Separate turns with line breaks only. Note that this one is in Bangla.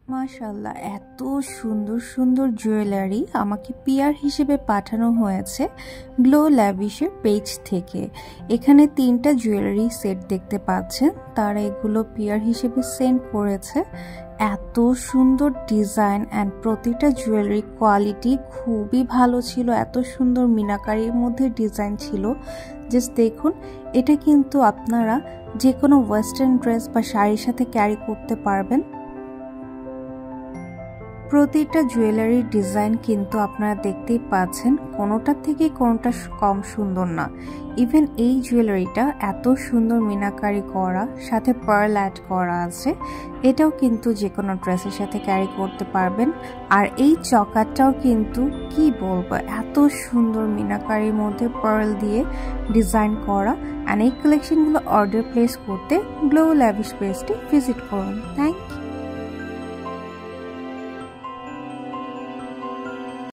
মাশাআল্লাহ, এত সুন্দর সুন্দর জুয়েলারি আমাকে পিআর হিসেবে পাঠানো হয়েছে গ্লো ল্যাভিশের পেজ থেকে। এখানে 3টা জুয়েলারি সেট দেখতে পাচ্ছেন, তারা এগুলো পিআর হিসেবে সেন্ড করেছে। এত সুন্দর ডিজাইন অ্যান্ড প্রতিটা জুয়েলারি কোয়ালিটি খুবই ভালো ছিল। এত সুন্দর মিনাকারির মধ্যে ডিজাইন ছিল, জাস্ট দেখুন। এটা কিন্তু আপনারা যে কোনো ওয়েস্টার্ন ড্রেস বা শাড়ির সাথে ক্যারি করতে পারবেন। প্রতিটা জুয়েলারির ডিজাইন কিন্তু আপনারা দেখতেই পাচ্ছেন, কোনোটার থেকে কোনোটা কম সুন্দর না। ইভেন এই জুয়েলারিটা এত সুন্দর মিনাকারি করা, সাথে পার্ল অ্যাড করা আছে। এটাও কিন্তু যে কোনো ড্রেসের সাথে ক্যারি করতে পারবেন। আর এই চকারটাও কিন্তু কি বলবো, এত সুন্দর মিনাকারির মধ্যে পার্ল দিয়ে ডিজাইন করা। অ্যান্ড এই কালেকশনগুলো অর্ডার প্লেস করতে গ্লো ল্যাভিশ পেজটি ভিজিট করুন। Thank you.